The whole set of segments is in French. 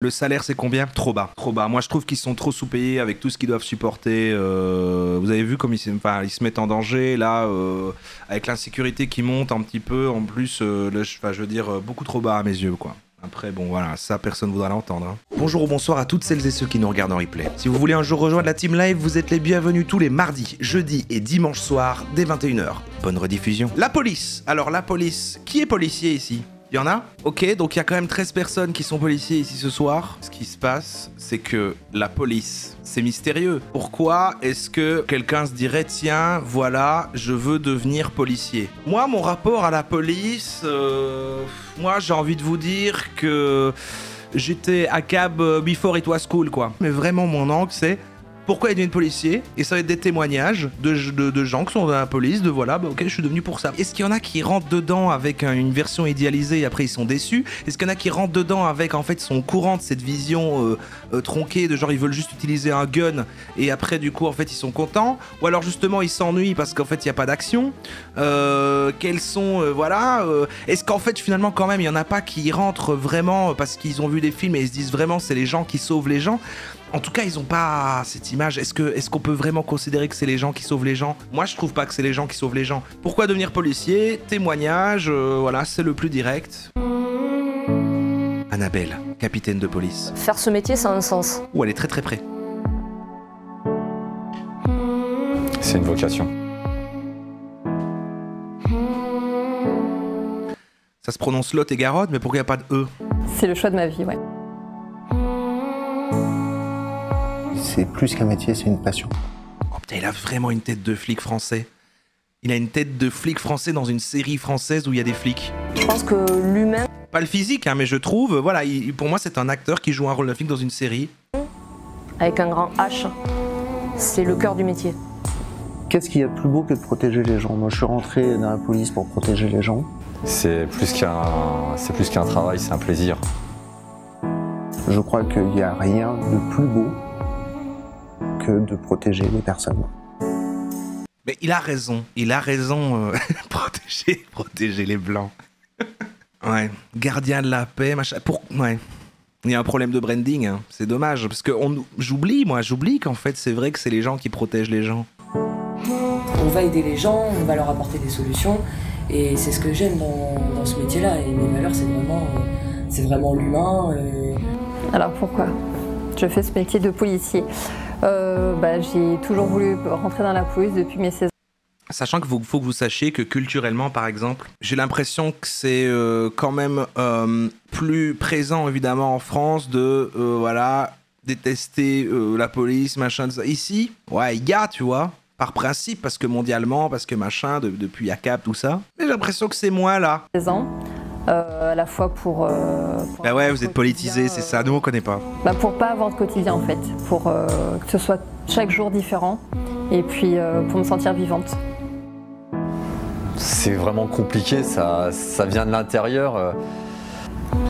Le salaire, c'est combien? Trop bas. Trop bas. Moi, je trouve qu'ils sont trop sous-payés avec tout ce qu'ils doivent supporter. Vous avez vu comme ils se mettent en danger, là, avec l'insécurité qui monte un petit peu. En plus, je veux dire, beaucoup trop bas à mes yeux, quoi. Après, bon, voilà, ça, personne ne voudra l'entendre. Hein. Bonjour ou bonsoir à toutes celles et ceux qui nous regardent en replay. Si vous voulez un jour rejoindre la Team Live, vous êtes les bienvenus tous les mardis, jeudis et dimanches soirs, dès 21 h. Bonne rediffusion. La police. Alors, la police. Qui est policier ici? Il y en a? Ok, donc il y a quand même 13 personnes qui sont policiers ici ce soir. Ce qui se passe, c'est que la police, c'est mystérieux. Pourquoi est-ce que quelqu'un se dirait, tiens, voilà, je veux devenir policier? Moi, mon rapport à la police, moi j'ai envie de vous dire que j'étais à cab before it was cool, quoi. Mais vraiment, mon angle, c'est... Pourquoi ils deviennent policiers? Et ça va être des témoignages de gens qui sont dans la police, de voilà, bah ok, je suis devenu pour ça. Est-ce qu'il y en a qui rentrent dedans avec une version idéalisée et après ils sont déçus? Est-ce qu'il y en a qui rentrent dedans avec, en fait, sont au courant de cette vision tronquée, de genre ils veulent juste utiliser un gun et après du coup, en fait, ils sont contents? Ou alors justement, ils s'ennuient parce qu'en fait, il n'y a pas d'action? Quels sont, voilà, est-ce qu'en fait, finalement, quand même, il n'y en a pas qui rentrent vraiment parce qu'ils ont vu des films et ils se disent vraiment c'est les gens qui sauvent les gens? En tout cas, ils ont pas cette image. Est-ce qu'on peut vraiment considérer que c'est les gens qui sauvent les gens? Moi, je trouve pas que c'est les gens qui sauvent les gens. Pourquoi devenir policier? Témoignage, voilà, c'est le plus direct. Annabelle, capitaine de police. Faire ce métier, ça a un sens. Ouh, elle est très très près. C'est une vocation. Ça se prononce Lot et Garonne, mais pourquoi il n'y a pas de E? C'est le choix de ma vie, ouais. C'est plus qu'un métier, c'est une passion. Oh putain, il a vraiment une tête de flic français. Il a une tête de flic français dans une série française où il y a des flics. Je pense que l'humain... Pas le physique, hein, mais je trouve, voilà, pour moi c'est un acteur qui joue un rôle de flic dans une série. Avec un grand H, c'est le cœur du métier. Qu'est-ce qu'il y a de plus beau que de protéger les gens? Moi, je suis rentré dans la police pour protéger les gens. C'est plus qu'un travail, c'est un plaisir. Je crois qu'il n'y a rien de plus beau que de protéger les personnes. Mais il a raison, protéger les blancs. Ouais, gardien de la paix, machin. Ouais, il y a un problème de branding, hein. C'est dommage, parce que j'oublie qu'en fait c'est vrai que c'est les gens qui protègent les gens. On va aider les gens, on va leur apporter des solutions, et c'est ce que j'aime dans ce métier-là. Et mes valeurs, c'est vraiment l'humain. Alors pourquoi je fais ce métier de policier? J'ai toujours voulu rentrer dans la police depuis mes 16 ans. Sachant qu'il faut que vous sachiez que culturellement, par exemple, j'ai l'impression que c'est quand même plus présent, évidemment, en France, de, voilà, détester la police, machin, ça. Ici, ouais, il y a, tu vois, par principe, parce que mondialement, parce que machin, depuis ACAP, tout ça. Mais j'ai l'impression que c'est moins là. 16 ans. À la fois pour bah ouais, vous êtes politisé, c'est ça, nous on connaît pas. Pour pas avoir de quotidien en fait, pour que ce soit chaque jour différent, et puis pour me sentir vivante. C'est vraiment compliqué, ça vient de l'intérieur.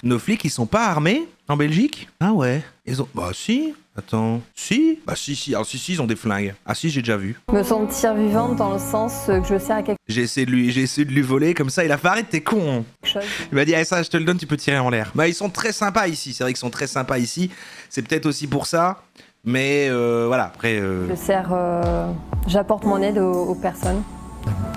Nos flics, ils sont pas armés en Belgique? Ah ouais. Ils ont... Bah si, attends. Si? Bah si. Alors si, ils ont des flingues. Ah si, j'ai déjà vu. Me sentir vivante dans le sens que je sers à quelque J'ai essayé de lui voler comme ça, il a fait arrête, t'es con. chose. Il m'a dit, ah, ça, je te le donne, tu peux tirer en l'air. Bah ils sont très sympas ici, c'est vrai qu'ils sont très sympas ici. C'est peut-être aussi pour ça, mais voilà, après... Je sers, j'apporte mon aide aux personnes.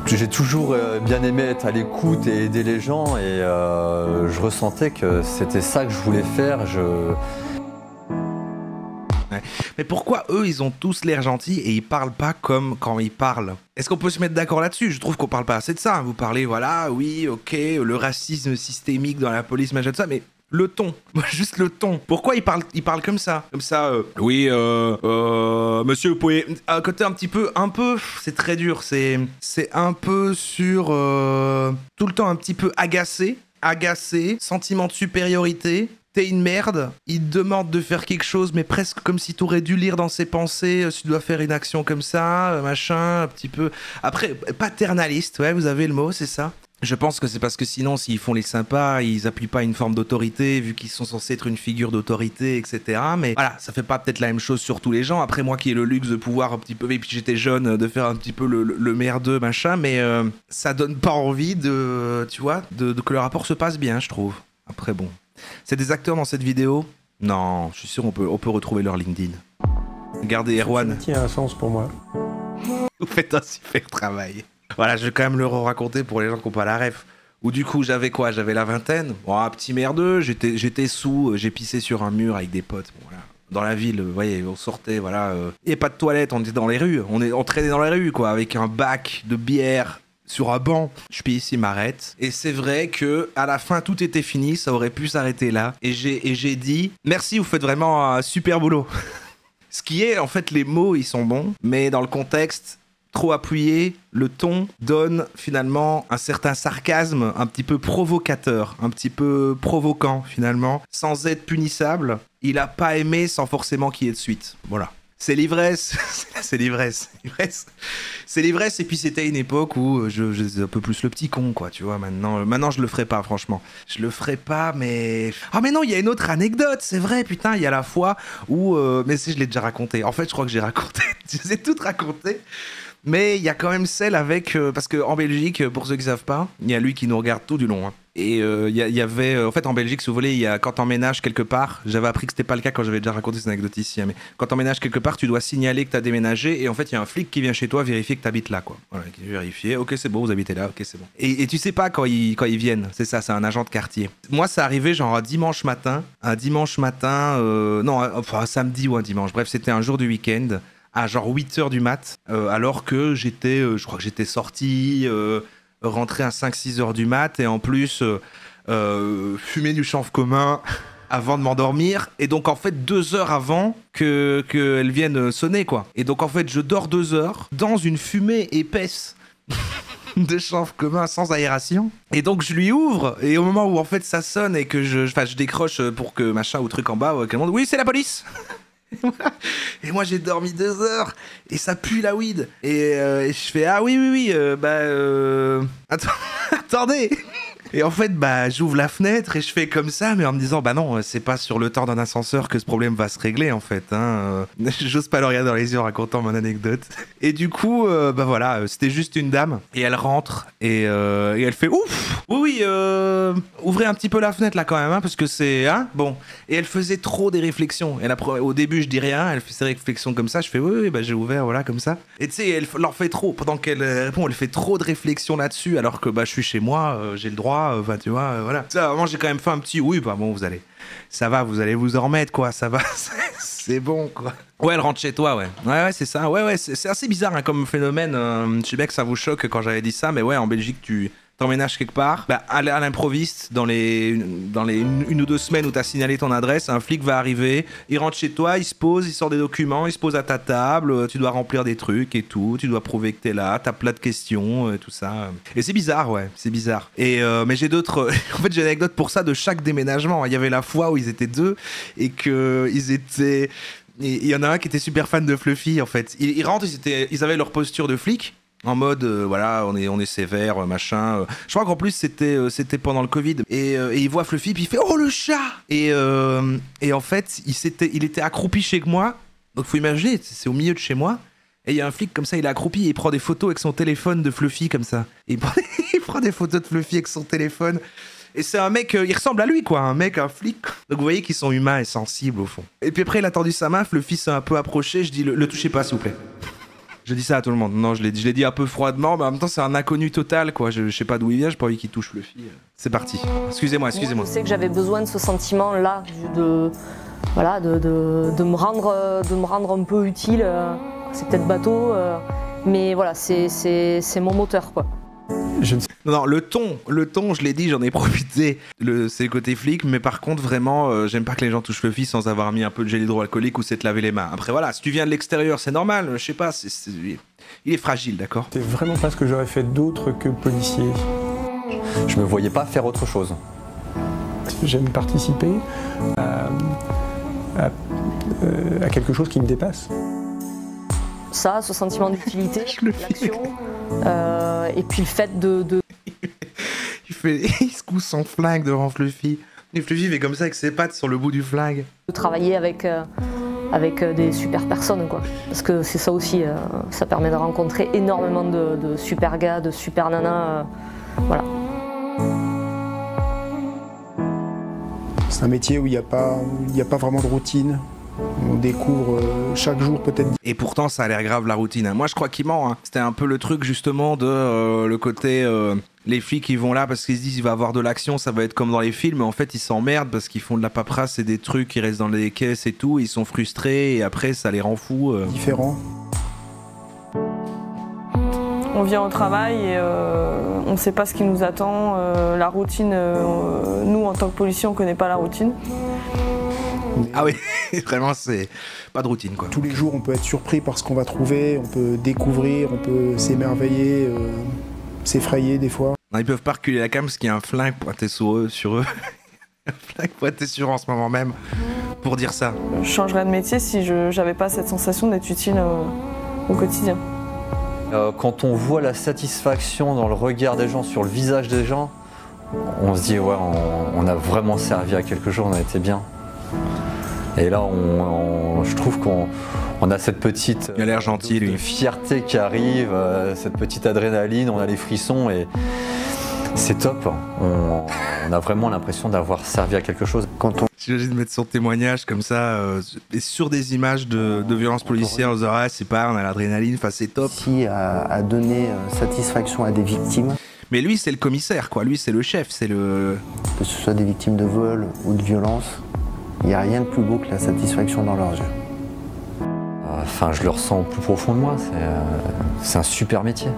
J'ai toujours bien aimé être à l'écoute et aider les gens et je ressentais que c'était ça que je voulais faire. Ouais. Mais pourquoi eux, ils ont tous l'air gentils et ils parlent pas comme quand ils parlent? Est-ce qu'on peut se mettre d'accord là-dessus? Je trouve qu'on parle pas assez de ça. Vous parlez, voilà, oui, ok, le racisme systémique dans la police, machin, tout ça, mais... Le ton, juste le ton. Pourquoi il parle comme ça? Comme ça, oui, monsieur, vous pouvez... À côté un peu, c'est très dur, c'est un peu sur... tout le temps un petit peu agacé, sentiment de supériorité. T'es une merde, il te demande de faire quelque chose, mais presque comme si t'aurais dû lire dans ses pensées, si tu dois faire une action comme ça, machin, un petit peu... Après, paternaliste, ouais, vous avez le mot, c'est ça? Je pense que c'est parce que sinon, s'ils font les sympas, ils appuient pas une forme d'autorité, vu qu'ils sont censés être une figure d'autorité, etc. Mais voilà, ça fait pas peut-être la même chose sur tous les gens. Après, moi qui ai le luxe de pouvoir un petit peu, et puis j'étais jeune, de faire un petit peu le merdeux, machin, mais ça donne pas envie de, tu vois, que le rapport se passe bien, je trouve. Après, bon. C'est des acteurs dans cette vidéo. Non, je suis sûr on peut retrouver leur LinkedIn. Regardez Erwan. Qui a un sens pour moi. Vous faites un super travail. Voilà, je vais quand même le raconter pour les gens qui n'ont pas la ref. Où du coup, j'avais quoi? J'avais la vingtaine. Bon, un petit merdeux, j'étais sous, j'ai pissé sur un mur avec des potes. Bon, voilà. Dans la ville, vous voyez, on sortait, voilà. Il n'y a pas de toilette, on était dans les rues. On traînait dans les rues, quoi, avec un bac de bière sur un banc. Je pisse, il m'arrête. Et c'est vrai que à la fin, tout était fini, ça aurait pu s'arrêter là. Et j'ai dit, merci, vous faites vraiment un super boulot. Ce qui est, en fait, les mots, ils sont bons, mais dans le contexte, trop appuyé, le ton donne finalement un certain sarcasme un petit peu provocateur, un petit peu provoquant finalement, sans être punissable. Il a pas aimé sans forcément qu'il y ait de suite. Voilà. C'est l'ivresse, c'est l'ivresse. C'est l'ivresse, et puis c'était une époque où je un peu plus le petit con, quoi, tu vois. Maintenant, je le ferai pas, franchement. Je le ferai pas, mais... Ah, mais non, il y a une autre anecdote, c'est vrai, putain, il y a la fois où... Mais je l'ai déjà raconté. En fait, je crois que j'ai raconté. Je les ai toutes racontées. Mais il y a quand même celle avec... parce qu'en Belgique, pour ceux qui savent pas, il y a lui qui nous regarde tout du long, hein. Et il y avait... En fait, en Belgique, si vous voulez, quand t'emménages quelque part, j'avais appris que c'était pas le cas quand j'avais déjà raconté cette anecdote ici, hein, mais quand t'emménages quelque part, tu dois signaler que t'as déménagé, et en fait, il y a un flic qui vient chez toi vérifier que t'habites là, quoi. Voilà, qui vient vérifier, ok, c'est bon, vous habitez là, ok, c'est bon. Et tu sais pas quand ils viennent, c'est ça, c'est un agent de quartier. Moi, ça arrivait genre un dimanche matin, non, enfin, un samedi ou un dimanche, bref, c'était un jour du week-end, à genre 8h du mat, alors que je crois que j'étais sorti... rentrer à 5-6 heures du mat, et en plus fumer du chanvre commun avant de m'endormir, et donc en fait 2 heures avant qu'elle vienne sonner, quoi. Et donc en fait je dors 2 heures dans une fumée épaisse de chanvre commun sans aération, et donc je lui ouvre, et au moment où en fait ça sonne et que je décroche pour que machin ou truc en bas, qu'elle me dit oui, c'est la police. Et moi j'ai dormi 2 heures et ça pue la weed, et je fais ah oui, attendez. Et en fait, bah, j'ouvre la fenêtre et je fais comme ça, mais en me disant, bah non, c'est pas sur le temps d'un ascenseur que ce problème va se régler, en fait, hein. J'ose pas le regarder dans les yeux en racontant mon anecdote. Et du coup, bah voilà, c'était juste une dame, et elle rentre, et elle fait, ouf, oui, ouvrez un petit peu la fenêtre là quand même, hein, parce que c'est, hein, bon. Et elle faisait trop des réflexions. Et au début, je dis rien, elle fait ses réflexions comme ça, je fais, oui, bah j'ai ouvert, voilà, comme ça. Et tu sais, elle leur fait trop, pendant qu'elle répond, elle fait trop de réflexions là-dessus, alors que bah je suis chez moi, j'ai le droit. Enfin, tu vois, voilà. Ça, vraiment, j'ai quand même fait un petit oui, bah bon, ça va, vous allez vous en remettre, quoi, ça va, c'est bon, quoi. Ouais, elle rentre chez toi, ouais. Ouais, c'est ça, ouais, c'est assez bizarre, hein, comme phénomène. Je sais bien que ça vous choque quand j'avais dit ça, mais ouais, en Belgique, tu t'emménages quelque part, bah, à l'improviste, dans les 1 ou 2 semaines où t'as signalé ton adresse, un flic va arriver, il rentre chez toi, il se pose, il sort des documents, il se pose à ta table, tu dois remplir des trucs et tout, tu dois prouver que t'es là, t'as plein de questions, tout ça. Et c'est bizarre, ouais, c'est bizarre. Et mais j'ai d'autres... En fait, j'ai une anecdote pour ça de chaque déménagement. Il y avait la fois où ils étaient 2 et qu'ils étaient... Il y en a un qui était super fan de Fluffy, en fait. Ils rentrent, ils avaient leur posture de flic, en mode voilà, on est sévère, machin. Je crois qu'en plus c'était pendant le Covid, et il voit Fluffy puis il fait oh le chat, et en fait il était accroupi chez moi, donc faut imaginer, c'est au milieu de chez moi, et il y a un flic comme ça, il est accroupi et il prend des photos avec son téléphone de Fluffy comme ça, et il prend des photos de Fluffy avec son téléphone. Et c'est un mec, il ressemble à lui, quoi, un flic. Donc vous voyez qu'ils sont humains et sensibles au fond. Et puis après il a tendu sa main, Fluffy s'est un peu approché, je dis le touchez pas s'il vous plaît. Je dis ça à tout le monde. Non, je l'ai dit un peu froidement, mais en même temps, c'est un inconnu total, quoi. Je sais pas d'où il vient, j'ai pas envie qu'il touche Fluffy. C'est parti. Excusez-moi. Moi, je sais que j'avais besoin de ce sentiment-là, de me rendre un peu utile. C'est peut-être bateau, mais voilà, c'est mon moteur, quoi. Non, le ton, je l'ai dit, j'en ai profité. C'est le côté flic, mais par contre, vraiment, j'aime pas que les gens touchent Fluffy sans avoir mis un peu de gel hydroalcoolique ou s'être lavé les mains. Après, voilà, si tu viens de l'extérieur, c'est normal, je sais pas, il est fragile, d'accord ? C'est vraiment pas ce que j'aurais fait d'autre que policier. Je me voyais pas faire autre chose. J'aime participer à quelque chose qui me dépasse. Ça, ce sentiment d'utilité, l'action, et puis le fait de... Il se couche son flingue devant Fluffy. Et Fluffy fait comme ça avec ses pattes sur le bout du flingue. De travailler avec des super personnes, quoi. Parce que c'est ça aussi, ça permet de rencontrer énormément de super gars, de super nanas, voilà. C'est un métier où il n'y a pas vraiment de routine. On découvre chaque jour peut-être. Et pourtant, ça a l'air grave la routine. Moi, je crois qu'il ment. Hein. C'était un peu le truc justement de le côté les flics ils vont là parce qu'ils se disent il va y avoir de l'action, ça va être comme dans les films. Mais en fait, ils s'emmerdent parce qu'ils font de la paperasse et des trucs, ils restent dans les caisses et tout. Ils sont frustrés et après, ça les rend fous. Différent. On vient au travail et on ne sait pas ce qui nous attend. La routine, nous en tant que policiers, on ne connaît pas la routine. Ah oui, vraiment, c'est pas de routine quoi. Tous les jours, on peut être surpris par ce qu'on va trouver, on peut découvrir, on peut s'émerveiller, s'effrayer des fois. Non, ils peuvent pas reculer la cam parce qu'il y a un flingue pointé sur eux. Un flingue pointé sur eux en ce moment même pour dire ça. Je changerais de métier si je n'avais pas cette sensation d'être utile au quotidien. Quand on voit la satisfaction dans le regard des gens, sur le visage des gens, on se dit ouais, on a vraiment servi à quelque chose, on a été bien. Et là, je trouve qu'on a cette petite il a l'air gentil, lui. Fierté qui arrive, cette petite adrénaline, on a les frissons et c'est top. On a vraiment l'impression d'avoir servi à quelque chose. J'imagine mettre son témoignage comme ça, et sur des images de violences policières, on se dit ah, c'est pas, on a l'adrénaline, enfin c'est top. Qui a donné satisfaction à des victimes. Mais lui, c'est le commissaire, quoi. Lui, c'est le chef, c'est le... Que ce soit des victimes de vol ou de violence, il n'y a rien de plus beau que la satisfaction dans leurs yeux. Enfin, je le ressens au plus profond de moi, c'est un super métier.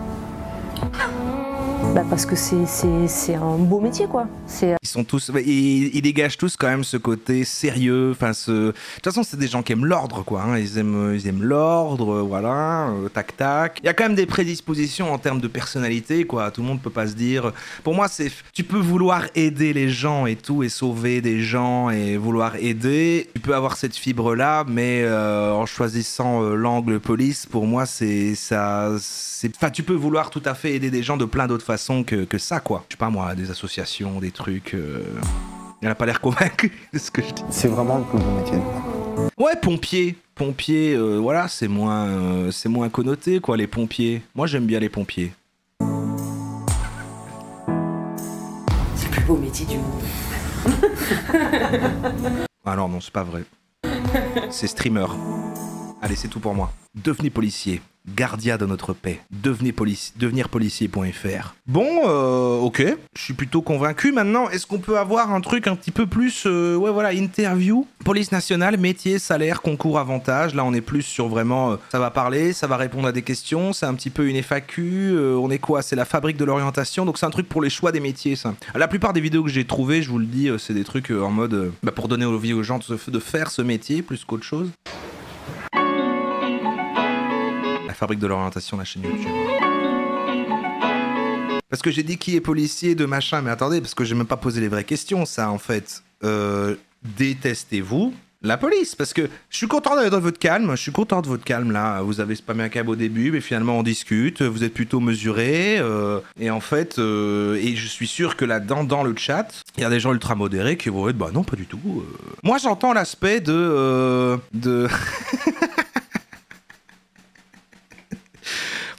Bah parce que c'est un beau métier quoi. Ils sont tous, ils dégagent tous quand même ce côté sérieux. Enfin, de toute façon, c'est des gens qui aiment l'ordre quoi. Hein. Ils aiment l'ordre, voilà, tac tac. Il y a quand même des prédispositions en termes de personnalité quoi. Tout le monde peut pas se dire. Pour moi, tu peux vouloir aider les gens et tout et sauver des gens et vouloir aider. Tu peux avoir cette fibre là, mais en choisissant l'angle police, pour moi, enfin, tu peux vouloir tout à fait aider des gens de plein d'autres façons que ça quoi. Je sais pas moi, des associations, des trucs. Elle a pas l'air convaincue de ce que je dis. C'est vraiment le plus beau métier. Ouais, pompier, voilà, c'est moins connoté quoi, les pompiers. Moi j'aime bien les pompiers. C'est le plus beau métier du monde. Alors non, c'est pas vrai. C'est streamer. Allez, c'est tout pour moi. Devenez policier. Gardien de notre paix. Devenirpolicier.fr. Bon, ok. Je suis plutôt convaincu. Maintenant, est-ce qu'on peut avoir un truc un petit peu plus... ouais, voilà, interview. Police nationale, métier, salaire, concours, avantages. Là, on est plus sur vraiment... ça va parler, ça va répondre à des questions. C'est un petit peu une FAQ. On est quoi? C'est la fabrique de l'orientation. Donc, c'est un truc pour les choix des métiers, ça. La plupart des vidéos que j'ai trouvées, je vous le dis, c'est des trucs en mode... pour donner envie aux gens de faire ce métier plus qu'autre chose. La fabrique de l'orientation, la chaîne YouTube. Parce que j'ai dit qui est policier de machin, mais attendez, parce que j'ai même pas posé les vraies questions, ça en fait. Détestez-vous la police? Parce que je suis content de votre calme, là. Vous avez spammé un câble au début, mais finalement on discute, vous êtes plutôt mesuré, et en fait, et je suis sûr que là-dedans, dans le chat, il y a des gens ultra modérés qui vont être, bah non, pas du tout. Moi j'entends l'aspect de...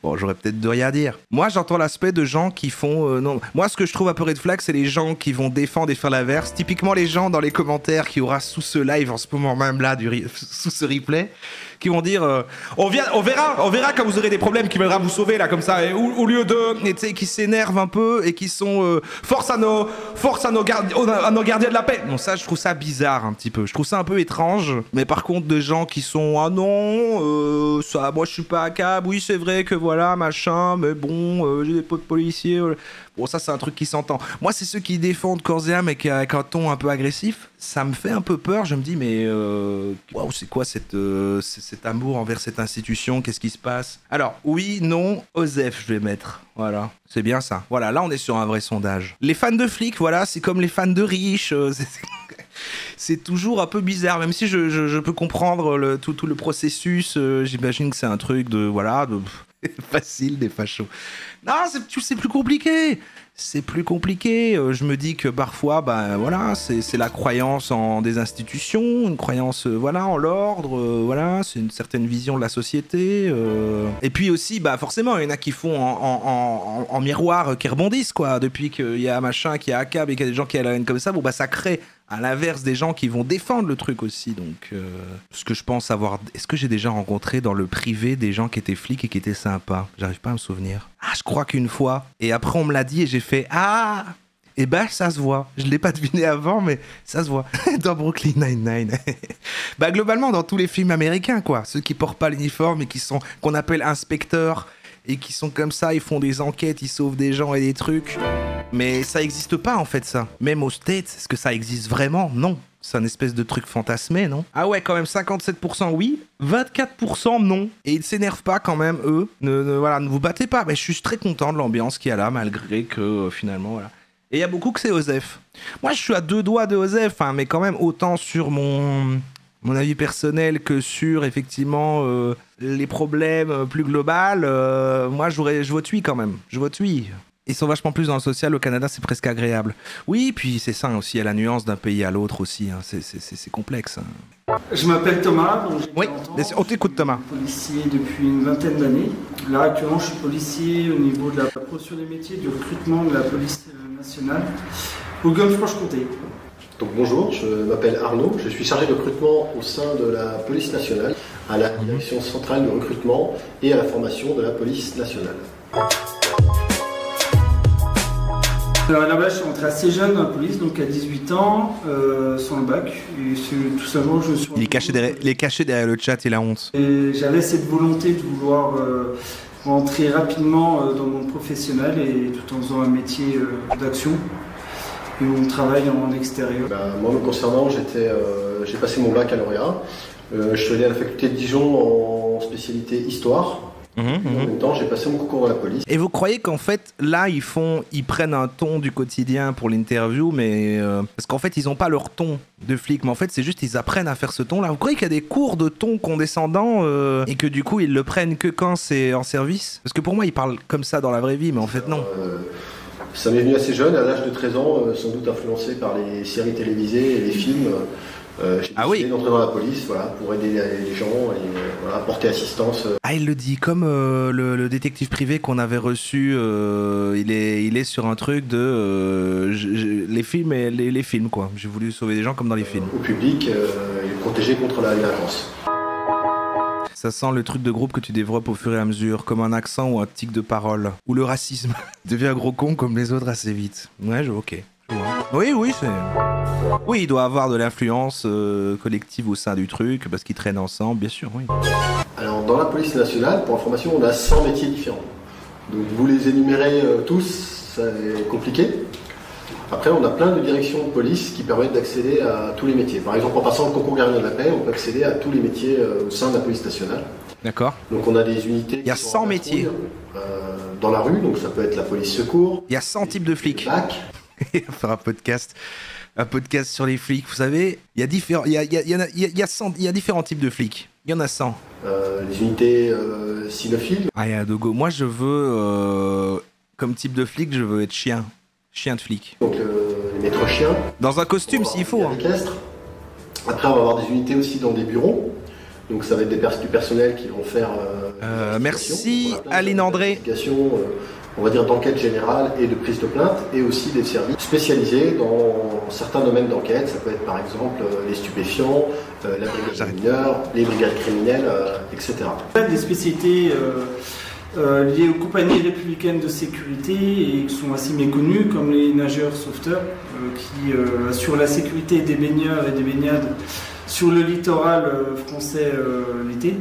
Bon, j'aurais peut-être de rien à dire. Moi, j'entends l'aspect de gens qui font... non. Moi, ce que je trouve un peu red flag, c'est les gens qui vont défendre et faire l'inverse. Typiquement, les gens dans les commentaires qui aura sous ce live, en ce moment même là, sous ce replay, qui vont dire on verra quand vous aurez des problèmes qui viendra vous sauver, là, comme ça. Et au lieu de... Tu sais, qui s'énervent un peu et qui sont... force à nos gardiens de la paix. Bon, ça, je trouve ça bizarre, un petit peu. Je trouve ça un peu étrange. Mais par contre, des gens qui sont... Ah non, ça, moi, je suis pas à câble. Oui, c'est vrai que voilà, machin, mais bon, j'ai des potes policiers. Bon, ça, c'est un truc qui s'entend. Moi, c'est ceux qui défendent corps et âme avec un ton un peu agressif. Ça me fait un peu peur. Je me dis, mais waouh, c'est quoi cet amour envers cette institution? Qu'est-ce qui se passe? Alors, oui, non, OSEF, je vais mettre. Voilà, c'est bien ça. Voilà, là, on est sur un vrai sondage. Les fans de flics, voilà, c'est comme les fans de riches. c'est toujours un peu bizarre, même si je peux comprendre tout le processus. J'imagine que c'est un truc de facile des fachos. Non, c'est plus compliqué. C'est plus compliqué. Je me dis que parfois, c'est la croyance en des institutions, une croyance, en l'ordre, c'est une certaine vision de la société. Et puis aussi, forcément, il y en a qui font en miroir, qui rebondissent, quoi. Depuis qu'il y a machin, qu'il y a ACAB et qu'il y a des gens qui ont la haine comme ça, ça crée à l'inverse des gens qui vont défendre le truc aussi. Donc, ce que je pense avoir... Est-ce que j'ai déjà rencontré dans le privé des gens qui étaient flics et qui étaient sympas? J'arrive pas à me souvenir. Je crois qu'une fois. Et après, on me l'a dit et j'ai fait « Ah !» Et ça se voit. Je l'ai pas deviné avant, mais ça se voit. Dans Brooklyn Nine-Nine. Globalement, dans tous les films américains, quoi. Ceux qui portent pas l'uniforme et qu'on appelle inspecteurs et qui sont comme ça, ils font des enquêtes, ils sauvent des gens et des trucs. Mais ça existe pas, en fait, ça. Même aux States, est-ce que ça existe vraiment? Non. C'est un espèce de truc fantasmé, non? Ah ouais, quand même, 57% oui, 24% non. Et ils s'énervent pas quand même, eux. Ne vous battez pas. Mais je suis très content de l'ambiance qu'il y a là, malgré que finalement, voilà. Et il y a beaucoup que c'est Osef. Moi, je suis à 2 doigts de Osef, mais quand même autant sur mon avis personnel que sur, effectivement, les problèmes plus globaux. Moi, je vote oui quand même. Je vote oui. Ils sont vachement plus dans le social. Au Canada, c'est presque agréable. Oui, puis c'est ça aussi. Il y a la nuance d'un pays à l'autre aussi. C'est complexe. Je m'appelle Thomas. Donc oui, on t'écoute, Thomas. Je suis policier depuis une vingtaine d'années. Là, actuellement, je suis policier au niveau de la promotion des métiers, du recrutement de la police nationale au Bourgogne-Franche-Comté. Donc bonjour, je m'appelle Arnaud. Je suis chargé de recrutement au sein de la police nationale, à la direction centrale de recrutement et à la formation de la police nationale. Alors là-bas, je suis rentré assez jeune dans la police, donc à 18 ans, sans le bac. Et c'est tout simplement que je suis... Il est caché derrière le chat et la honte. Et j'avais cette volonté de vouloir rentrer rapidement dans le monde professionnel et tout en faisant un métier d'action. Et on travaille en extérieur. Moi, me concernant, j'ai passé mon bac à lauréat. Je suis allé à la faculté de Dijon en spécialité histoire. En même temps, j'ai passé mon concours dans la police. Et vous croyez qu'en fait, là, ils prennent un ton du quotidien pour l'interview, mais parce qu'en fait, ils n'ont pas leur ton de flic, mais en fait, c'est juste ils apprennent à faire ce ton-là. Vous croyez qu'il y a des cours de ton condescendant et que du coup, ils le prennent que quand c'est en service? Parce que pour moi, ils parlent comme ça dans la vraie vie, mais en fait, non. Ça m'est venu assez jeune, à l'âge de 13 ans, sans doute influencé par les séries télévisées et les films. J'ai décidé d'entrer dans la police pour aider les gens et apporter assistance. Il le dit, comme le détective privé qu'on avait reçu, il est sur un truc de les films, quoi. J'ai voulu sauver des gens comme dans les films. Au public, et protéger contre la délinquance. Ça sent le truc de groupe que tu développes au fur et à mesure, comme un accent ou un tic de parole. Ou le racisme. Deviens un gros con comme les autres assez vite. Ouais, ok. Oui, c'est... Oui, il doit avoir de l'influence collective au sein du truc, parce qu'ils traînent ensemble, bien sûr, oui. Alors, dans la police nationale, pour information, on a 100 métiers différents. Donc, vous les énumérez tous, c'est compliqué. Après, on a plein de directions de police qui permettent d'accéder à tous les métiers. Par exemple, en passant le concours gardien de la paix, on peut accéder à tous les métiers au sein de la police nationale. D'accord. Donc, on a des unités... Il y a 100 métiers. Dans la rue, donc ça peut être la police secours. Il y a 100 types de flics. On va faire un podcast sur les flics. Vous savez, il y a différents types de flics. Il y en a 100. Les unités cynophiles. Dogo. Moi, je veux, comme type de flic, je veux être chien. Chien de flic. Donc, les maîtres chiens. Dans un costume, s'il faut. Après, on va avoir des unités aussi dans des bureaux. Donc, ça va être du personnel qui vont faire... merci, Aline André. On va dire d'enquête générale et de prise de plainte, et aussi des services spécialisés dans certains domaines d'enquête. Ça peut être par exemple les stupéfiants, la brigade des mineurs, les brigades criminelles, etc. Des spécialités liées aux compagnies républicaines de sécurité et qui sont assez méconnues, comme les nageurs sauveteurs, qui assurent la sécurité des baigneurs et des baignades sur le littoral français l'été.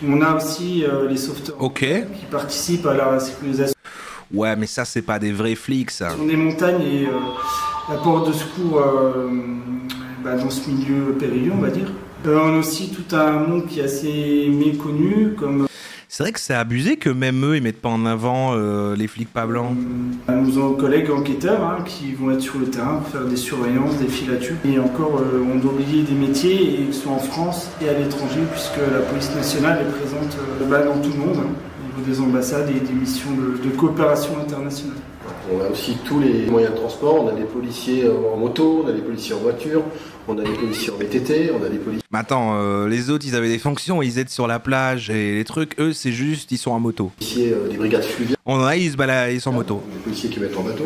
On a aussi les sauveteurs qui participent à la sécurisation. Ouais, mais ça, c'est pas des vrais flics, ça. Sur des montagnes et l'apport de secours dans ce milieu périlleux, on va dire. On a aussi tout un monde qui est assez méconnu, comme... C'est vrai que c'est abusé que même eux, ils mettent pas en avant les flics pas blancs. Nous avons collègues enquêteurs qui vont être sur le terrain pour faire des surveillances, des filatures. Et encore, on doit oublier des métiers et ils sont en France et à l'étranger puisque la police nationale est présente dans tout le monde, au niveau des ambassades et des missions de coopération internationale. On a aussi tous les moyens de transport, on a des policiers en moto, on a des policiers en voiture, on a des policiers en VTT, on a des policiers... Mais attends, les autres, ils avaient des fonctions, ils aident sur la plage et les trucs, eux, c'est juste, ils sont en moto. Des brigades fluviales. On en a, ils se baladent, ils sont en moto. Des policiers qui mettent en bateau.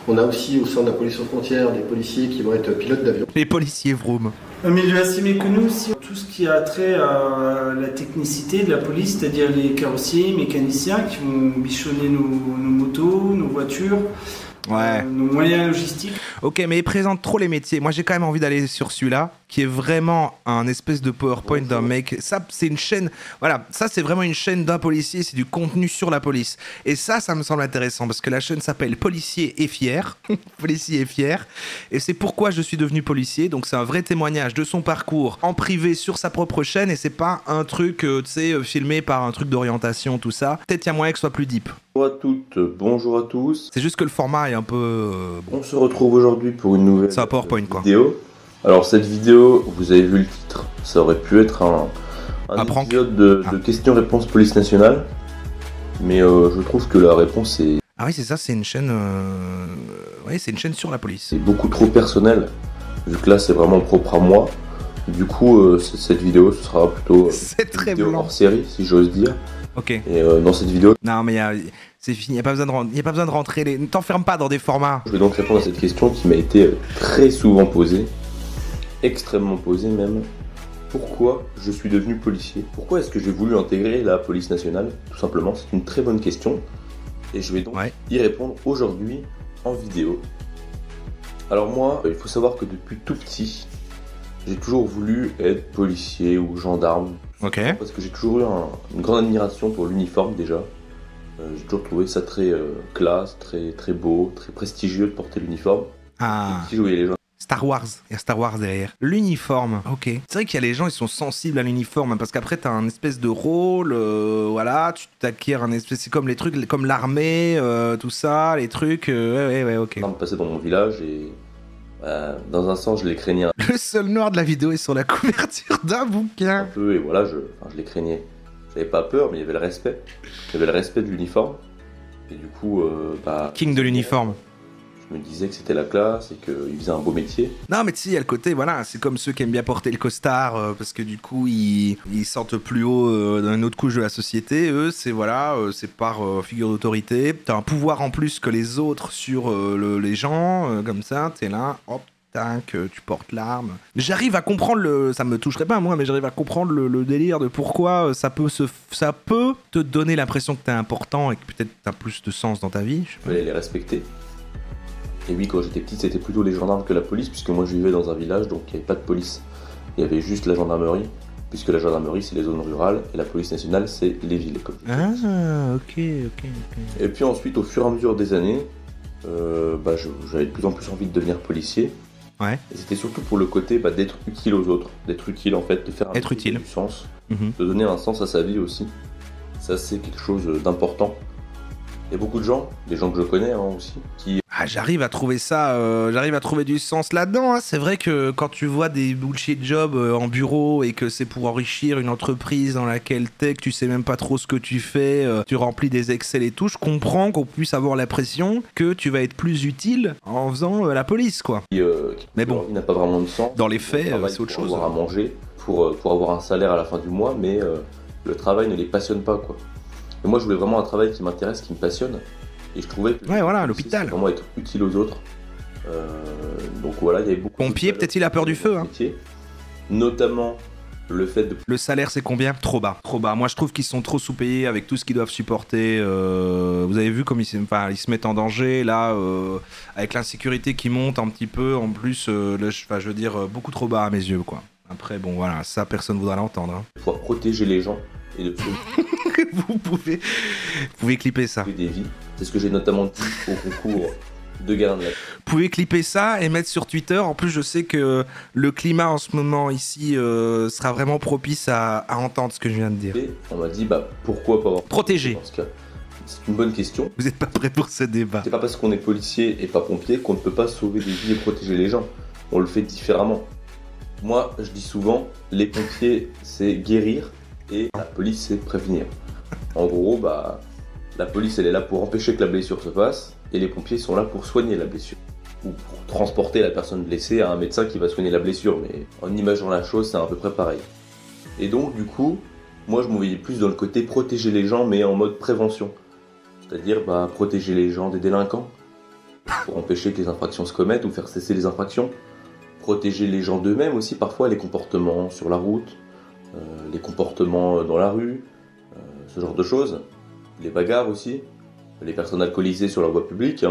On a aussi au sein de la police aux frontières des policiers qui vont être pilotes d'avion. Les policiers vroom. Un milieu assez méconnu aussi, tout ce qui a trait à la technicité de la police, c'est-à-dire les carrossiers, mécaniciens qui vont bichonner nos motos, nos voitures. Ouais. Nos moyens logistiques. Ok, mais ils présentent trop les métiers. Moi, j'ai quand même envie d'aller sur celui-là, qui est vraiment un espèce de PowerPoint d'un mec. Ça, c'est une chaîne. Voilà, ça, c'est vraiment une chaîne d'un policier. C'est du contenu sur la police. Et ça me semble intéressant parce que la chaîne s'appelle Policier et fier. Policier et fier. Et c'est pourquoi je suis devenu policier. Donc, c'est un vrai témoignage de son parcours en privé sur sa propre chaîne. Et c'est pas un truc, tu sais, filmé par un truc d'orientation, tout ça. Peut-être qu'il y a moyen que ce soit plus deep. Bonjour à toutes, bonjour à tous. C'est juste que le format est un peu... On se retrouve aujourd'hui pour une nouvelle PowerPoint, vidéo. Alors cette vidéo, vous avez vu le titre, ça aurait pu être un épisode de questions-réponses police nationale. Mais je trouve que la réponse est... Ah oui, c'est ça, c'est une chaîne... Oui, c'est une chaîne sur la police. C'est beaucoup trop personnel, vu que là c'est vraiment propre à moi. Du coup, cette vidéo, ce sera plutôt c'est très vidéo blanc. hors série, si j'ose dire. Ok. Et dans cette vidéo... Non, mais c'est fini, il n'y a pas besoin de rentrer. Ne t'enferme pas dans des formats. Je vais donc répondre à cette question qui m'a été très souvent posée, extrêmement posée même. Pourquoi je suis devenu policier? Pourquoi est-ce que j'ai voulu intégrer la police nationale? Tout simplement, c'est une très bonne question. Et je vais donc y répondre aujourd'hui en vidéo. Alors moi, il faut savoir que depuis tout petit, j'ai toujours voulu être policier ou gendarme. Ok. Parce que j'ai toujours eu une grande admiration pour l'uniforme déjà. J'ai toujours trouvé ça très classe, très beau, très prestigieux de porter l'uniforme. Ah. Si je voyais les gens. Star Wars, il y a Star Wars derrière. L'uniforme, ok. C'est vrai qu'il y a les gens, ils sont sensibles à l'uniforme, parce qu'après t'as un espèce de rôle, voilà, tu t'acquiers un espèce, c'est comme les trucs, comme l'armée, tout ça, les trucs, ouais, ok. Je passais dans mon village et dans un sens je les craignais un Le seul noir de la vidéo est sur la couverture d'un bouquin. peu et voilà, je les craignais. J'avais pas peur, mais il y avait le respect. Il y avait le respect de l'uniforme. Et du coup, King de l'uniforme. Je me disais que c'était la classe et qu'ils faisaient un beau métier. Non, mais tu sais, il y a le côté, voilà, c'est comme ceux qui aiment bien porter le costard, parce que du coup, ils sortent plus haut d'une autre couche de la société. Eux, c'est voilà, c'est par figure d'autorité. T'as un pouvoir en plus que les autres sur les gens, comme ça, t'es là, hop. Que tu portes l'arme. J'arrive à comprendre ça me toucherait pas moi, mais j'arrive à comprendre le délire de pourquoi ça peut te donner l'impression que t'es important et que peut-être t'as plus de sens dans ta vie. Il fallait les respecter. Et oui, quand j'étais petit, c'était plutôt les gendarmes que la police, puisque moi je vivais dans un village, donc il n'y avait pas de police. Il y avait juste la gendarmerie, puisque la gendarmerie c'est les zones rurales et la police nationale c'est les villes. Comme ok. Et puis ensuite, au fur et à mesure des années, j'avais de plus en plus envie de devenir policier. Ouais. Et c'était surtout pour le côté d'être utile aux autres, d'être utile en fait, de faire être utile. Du sens, de donner un sens à sa vie aussi. Ça c'est quelque chose d'important. Il y a beaucoup de gens, des gens que je connais aussi, qui... Ah, j'arrive à trouver ça, j'arrive à trouver du sens là-dedans. Hein. C'est vrai que quand tu vois des bullshit jobs en bureau et que c'est pour enrichir une entreprise dans laquelle t'es, que tu sais même pas trop ce que tu fais, tu remplis des Excel et tout, je comprends qu'on puisse avoir l'impression que tu vas être plus utile en faisant la police, quoi. Mais bon, il n'a pas vraiment de sens. Dans les faits, c'est autre chose. Pour avoir à manger, pour avoir un salaire à la fin du mois, mais le travail ne les passionne pas, quoi. Et moi, je voulais vraiment un travail qui m'intéresse, qui me passionne. Et je trouvais que l'hôpital. Vraiment être utile aux autres. Donc voilà, il y avait beaucoup. Pompier, peut-être il a peur du feu. Hein. Notamment le fait de. Le salaire, c'est combien? Trop bas. Trop bas. Moi, je trouve qu'ils sont trop sous-payés avec tout ce qu'ils doivent supporter. Vous avez vu comme ils se mettent en danger là, avec l'insécurité qui monte un petit peu. En plus, je veux dire, beaucoup trop bas à mes yeux, quoi. Après, bon, voilà, ça, personne ne voudra l'entendre. Hein. Il faut protéger les gens et de vous pouvez clipper ça. Des vies. C'est ce que j'ai notamment dit au concours de Guérin de la... Vous pouvez clipper ça et mettre sur Twitter. En plus, je sais que le climat en ce moment ici sera vraiment propice à entendre ce que je viens de dire. Et on m'a dit, bah pourquoi pas avoir... Protéger. Dans ce cas, c'est une bonne question. Vous n'êtes pas prêts pour ce débat. C'est pas parce qu'on est policier et pas pompier qu'on ne peut pas sauver des vies et protéger les gens. On le fait différemment. Moi, je dis souvent, les pompiers, c'est guérir et la police, c'est prévenir. En gros, bah, la police, elle est là pour empêcher que la blessure se fasse et les pompiers sont là pour soigner la blessure. Ou pour transporter la personne blessée à un médecin qui va soigner la blessure. Mais en imaginant la chose, c'est à peu près pareil. Et donc, du coup, moi, je me voyais plus dans le côté protéger les gens, mais en mode prévention. C'est-à-dire, bah, protéger les gens des délinquants pour empêcher que les infractions se commettent ou faire cesser les infractions. Protéger les gens d'eux-mêmes aussi, parfois, les comportements sur la route, les comportements dans la rue, ce genre de choses. Les bagarres aussi. Les personnes alcoolisées sur la voie publique,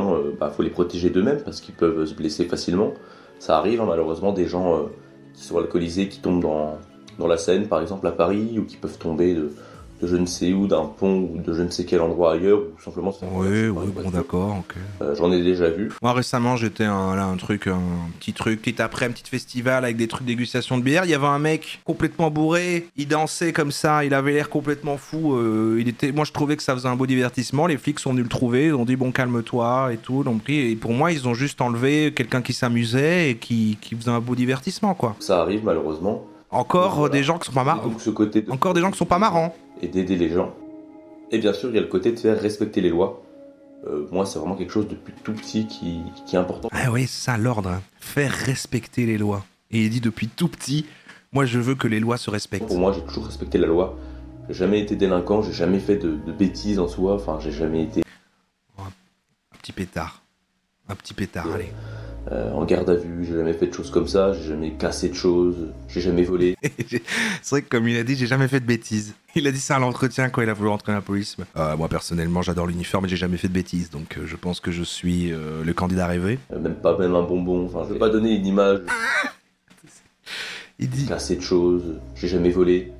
faut les protéger d'eux-mêmes parce qu'ils peuvent se blesser facilement. Ça arrive, malheureusement, des gens qui sont alcoolisés, qui tombent dans la Seine, par exemple, à Paris, ou qui peuvent tomber de je ne sais où, d'un pont, ou de je ne sais quel endroit ailleurs, ou simplement... Oui, bon, d'accord, ok. J'en ai déjà vu. Moi, récemment, j'étais un petit après, un petit festival avec des trucs de dégustation de bière. Il y avait un mec complètement bourré, il dansait comme ça, il avait l'air complètement fou. Moi, je trouvais que ça faisait un beau divertissement. Les flics sont venus le trouver, ils ont dit bon, calme-toi et tout. Et pour moi, ils ont juste enlevé quelqu'un qui s'amusait et qui faisait un beau divertissement, quoi. Ça arrive, malheureusement. Encore voilà. Des gens qui sont pas marrants. Encore des gens qui sont pas marrants. Et d'aider les gens. Et bien sûr, il y a le côté de faire respecter les lois. Moi, c'est vraiment quelque chose depuis tout petit qui est important. Ah oui, c'est ça, l'ordre. Faire respecter les lois. Et il dit depuis tout petit, moi, je veux que les lois se respectent. Pour moi, j'ai toujours respecté la loi. J'ai jamais été délinquant, j'ai jamais fait de bêtises en soi. Enfin, j'ai jamais été... Un petit pétard, allez. En garde à vue, j'ai jamais fait de choses comme ça, j'ai jamais cassé de choses, j'ai jamais volé. C'est vrai que comme il a dit, j'ai jamais fait de bêtises. Il a dit ça à l'entretien quand il a voulu rentrer dans la police. Moi personnellement, j'adore l'uniforme et j'ai jamais fait de bêtises, donc je pense que je suis le candidat rêvé. Même un bonbon, enfin je vais pas donner une image. Il dit... Cassé de choses, j'ai jamais volé.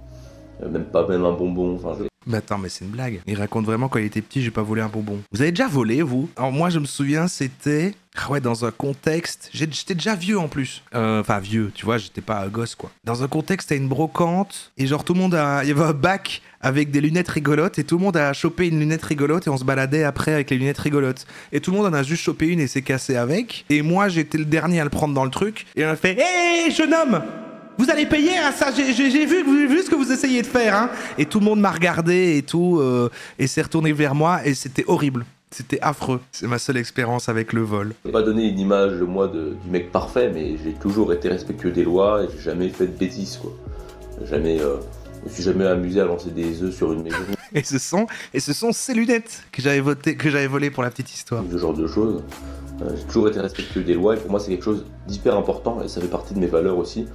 Même un bonbon, enfin je... Mais attends, mais c'est une blague. Il raconte vraiment quand il était petit, j'ai pas volé un bonbon. Vous avez déjà volé, vous? Alors moi, je me souviens, c'était... Ah ouais, dans un contexte... J'étais déjà vieux, en plus. Enfin, vieux, tu vois, j'étais pas un gosse, quoi. Dans un contexte, t'as une brocante, et genre, tout le monde a... Il y avait un bac avec des lunettes rigolotes, et tout le monde a chopé une lunette rigolote, et on se baladait après avec les lunettes rigolotes. Et tout le monde en a juste chopé une et s'est cassé avec. Et moi, j'étais le dernier à le prendre dans le truc, et on a fait « Hé, jeune homme !» Vous allez payer à ça, j'ai vu ce que vous essayez de faire, hein. Et tout le monde m'a regardé et tout, et s'est retourné vers moi, et c'était horrible. C'était affreux. C'est ma seule expérience avec le vol. Je vais pas donner une image, moi, du mec parfait, mais j'ai toujours été respectueux des lois, et j'ai jamais fait de bêtises, quoi. Je me suis jamais amusé à lancer des œufs sur une maison. Et ce sont ces lunettes que j'avais volées pour la petite histoire. Ce genre de choses. J'ai toujours été respectueux des lois, et pour moi, c'est quelque chose d'hyper important, et ça fait partie de mes valeurs aussi.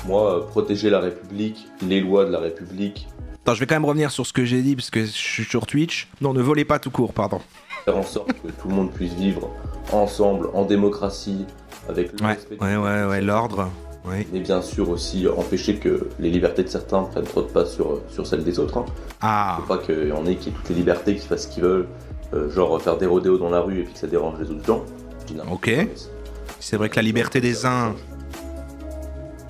Moi, protéger la République, les lois de la République... Attends, je vais quand même revenir sur ce que j'ai dit, parce que je suis sur Twitch. Non, ne volez pas tout court, pardon. Faire en sorte que tout le monde puisse vivre ensemble, en démocratie, avec le respect... Ouais, l'ordre. Ouais. Mais bien sûr aussi empêcher que les libertés de certains prennent trop de pas sur celles des autres. Hein. Ah. Il ne faut pas qu'il y en ait qui aient toutes les libertés, qui fassent ce qu'ils veulent, genre faire des rodéos dans la rue et puis que ça dérange les autres gens. Ok. C'est vrai que la liberté des uns...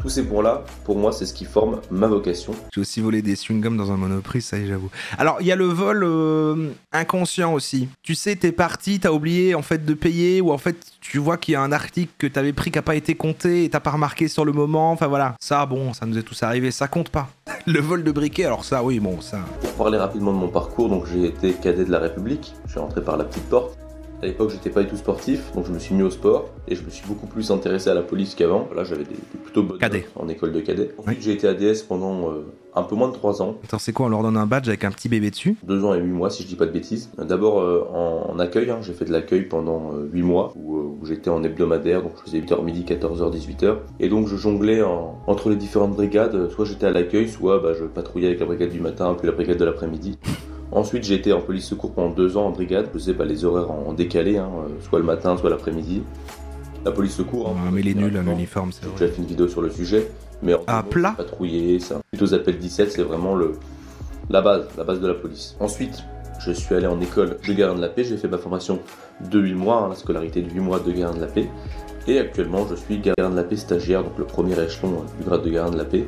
Tous ces points-là, pour moi, c'est ce qui forme ma vocation. J'ai aussi volé des chewing-gums dans un Monoprix, ça y est, j'avoue. Alors, il y a le vol inconscient aussi. Tu sais, t'es parti, t'as oublié en fait de payer, ou en fait, tu vois qu'il y a un article que t'avais pris qui n'a pas été compté et t'as pas remarqué sur le moment. Enfin voilà, ça, bon, ça nous est tous arrivé, ça compte pas. Le vol de briquet, alors ça, oui, bon, ça... Pour parler rapidement de mon parcours, donc j'ai été cadet de la République. Je suis rentré par la petite porte. À l'époque, j'étais pas du tout sportif, donc je me suis mis au sport et je me suis beaucoup plus intéressé à la police qu'avant. Là, j'avais des plutôt bonnes notes en école de cadet. Ensuite, j'ai été ADS pendant un peu moins de 3 ans. Attends, c'est quoi? On leur donne un badge avec un petit bébé dessus? 2 ans et 8 mois, si je dis pas de bêtises. D'abord en accueil, j'ai fait de l'accueil pendant 8 mois où j'étais en hebdomadaire, donc je faisais 8h midi, 14h, 18h. Et donc je jonglais entre les différentes brigades. Soit j'étais à l'accueil, soit je patrouillais avec la brigade du matin, puis la brigade de l'après-midi. Ensuite, j'ai été en police secours pendant 2 ans en brigade. Je faisais les horaires en décalé, soit le matin, soit l'après-mde-midi. La police secours. Mais il est nul, l'uniforme, c'est vrai. J'ai fait une vidéo sur le sujet. Mais plat patrouiller, ça. Suite aux appels 17, c'est vraiment la base de la police. Ensuite, je suis allé en école de gardien de la paix, j'ai fait ma formation de 8 mois, la scolarité de 8 mois de gardien de la paix. Et actuellement, je suis gardien de la paix stagiaire, donc le premier échelon du grade de gardien de la paix.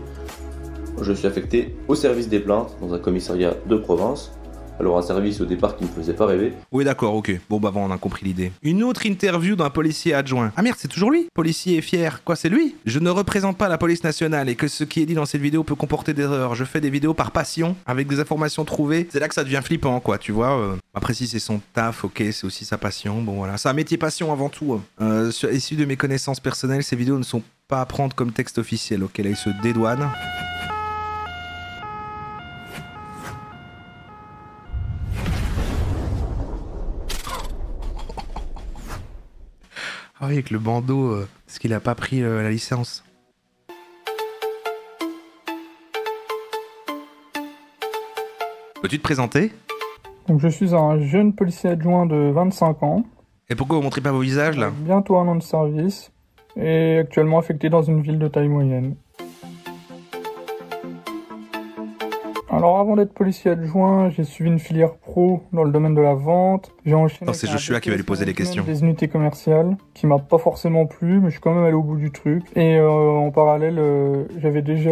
Je suis affecté au service des plaintes dans un commissariat de province. Alors un service au départ qui ne me faisait pas rêver. Oui d'accord, ok. Bon bah bon, on a compris l'idée. Une autre interview d'un policier adjoint. Ah merde, c'est toujours lui. Policier est fier. Quoi, c'est lui? Je ne représente pas la police nationale et que ce qui est dit dans cette vidéo peut comporter des erreurs. Je fais des vidéos par passion, avec des informations trouvées. C'est là que ça devient flippant, quoi, tu vois. Après si c'est son taf, ok, c'est aussi sa passion. Bon voilà, c'est un métier passion avant tout. Issu de mes connaissances personnelles, ces vidéos ne sont pas à prendre comme texte officiel. Ok, là il se dédouane. Ah oui, avec le bandeau, parce qu'il a pas pris la licence. Peux-tu te présenter? Donc je suis un jeune policier adjoint de 25 ans. Et pourquoi vous montrez pas vos visages là? Bientôt 1 an de service et actuellement affecté dans une ville de taille moyenne. Alors avant d'être policier adjoint, j'ai suivi une filière pro dans le domaine de la vente. J'ai enchaîné. C'est Joshua qui va lui poser des questions. Des unités commerciales qui m'a pas forcément plu, mais je suis quand même allé au bout du truc. Et en parallèle, j'avais déjà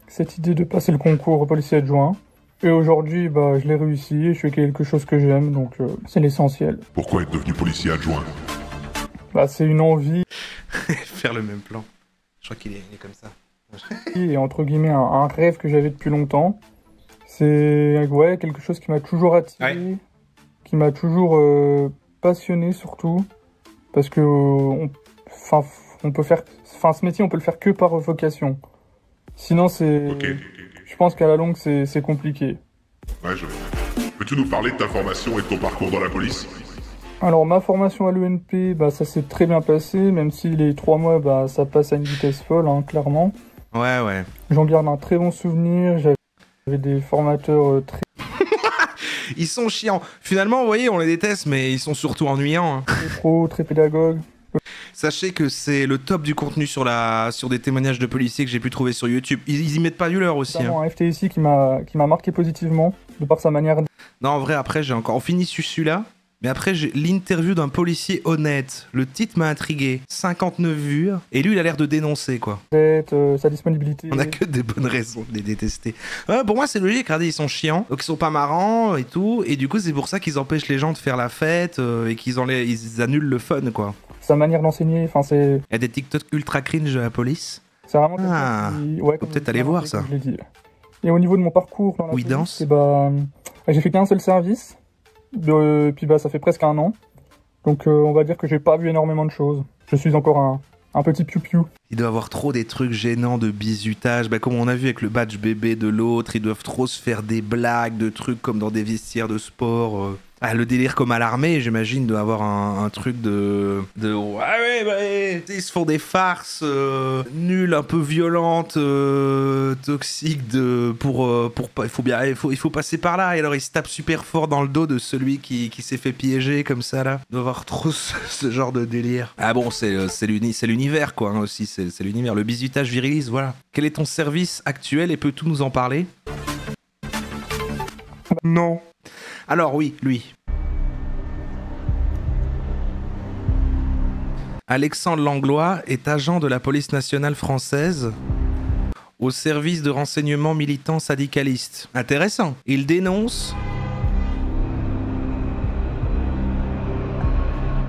cette idée de passer le concours policier adjoint. Et aujourd'hui, bah, je l'ai réussi et je fais quelque chose que j'aime, donc c'est l'essentiel. Pourquoi être devenu policier adjoint? Bah, c'est une envie. Faire le même plan. Je crois qu'il est comme ça. Et entre guillemets, un rêve que j'avais depuis longtemps. C'est ouais, quelque chose qui m'a toujours attiré, qui m'a toujours passionné surtout, parce que on peut faire, ce métier on peut le faire que par vocation. Sinon c'est, je pense qu'à la longue c'est compliqué. Ouais, je vois. Peux-tu nous parler de ta formation et de ton parcours dans la police? Alors ma formation à l'ENP, bah ça s'est très bien passé, même si les 3 mois, bah ça passe à une vitesse folle, hein, clairement. Ouais, ouais. J'en garde un très bon souvenir. J'avais des formateurs très... Ils sont chiants. Finalement, vous voyez, on les déteste, mais ils sont surtout ennuyants. Hein. Très pro, très pédagogue. Sachez que c'est le top du contenu sur des témoignages de policiers que j'ai pu trouver sur YouTube. Ils y mettent pas du leur aussi. Hein. Un FTIC qui m'a marqué positivement, de par sa manière... Non, en vrai, après, on finit sur celui-là. Mais après, j'ai l'interview d'un policier honnête. Le titre m'a intrigué. 59 vues. Et lui, il a l'air de dénoncer, quoi. Sa disponibilité. On a que des bonnes raisons de les détester. Pour moi, c'est logique. Regardez, ils sont chiants. Donc, ils sont pas marrants et tout. Et du coup, c'est pour ça qu'ils empêchent les gens de faire la fête et qu'ils ils annulent le fun, quoi. Sa manière d'enseigner, enfin, c'est... Il y a des TikTok ultra cringe de la police. C'est vraiment... Ouais, faut peut-être aller voir ça. Et au niveau de mon parcours dans la police, bah, j'ai fait qu'un seul service. Puis bah ça fait presque 1 an, donc on va dire que j'ai pas vu énormément de choses. Je suis encore un petit piou-piou. Il doit avoir trop des trucs gênants de bizutage, bah, comme on a vu avec le badge bébé de l'autre, ils doivent trop se faire des blagues, de trucs comme dans des vestiaires de sport. Le délire comme à l'armée, j'imagine, doit avoir un truc de ils se font des farces nulles, un peu violentes, toxiques, il faut passer par là, et alors ils se tapent super fort dans le dos de celui qui s'est fait piéger comme ça là. Il doit avoir trop ce genre de délire. Ah bon, c'est l'univers quoi, hein, aussi, c'est l'univers, le bizutage virilise, voilà. Quel est ton service actuel et peux-tu nous en parler? Non. Alors oui, lui. Alexandre Langlois est agent de la police nationale française au service de renseignement militant syndicaliste. Intéressant. Il dénonce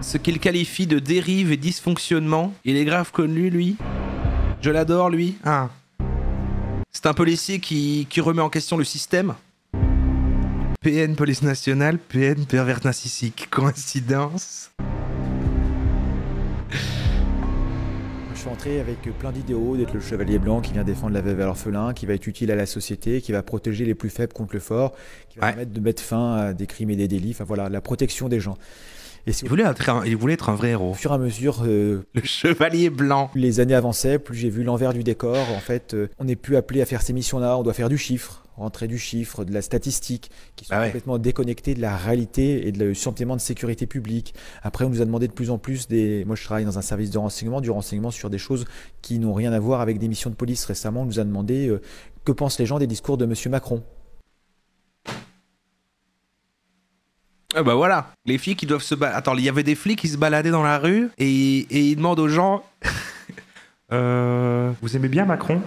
ce qu'il qualifie de dérive et dysfonctionnement. Il est grave connu, lui. Je l'adore, lui. Ah. C'est un policier qui remet en question le système. PN police nationale, PN pervers narcissique. Coïncidence? Je suis entré avec plein d'idéaux, d'être le chevalier blanc qui vient défendre la veuve et l'orphelin, qui va être utile à la société, qui va protéger les plus faibles contre le fort, qui va permettre de mettre fin à des crimes et des délits, enfin voilà, la protection des gens. Et il voulait être un vrai héros. Au fur et à mesure, le chevalier blanc. Plus les années avançaient, plus j'ai vu l'envers du décor. En fait, on n'est plus appelé à faire ces missions-là, on doit faire du chiffre, rentrer du chiffre, de la statistique, qui sont complètement déconnectés de la réalité et du sentiment de sécurité publique. Après, on nous a demandé de plus en plus Moi, je travaille dans un service de renseignement, du renseignement sur des choses qui n'ont rien à voir avec des missions de police. Récemment, on nous a demandé que pensent les gens des discours de M. Macron. Ah bah voilà, les flics qui doivent se balader. Attends, il y avait des flics qui se baladaient dans la rue et ils demandent aux gens vous aimez bien Macron?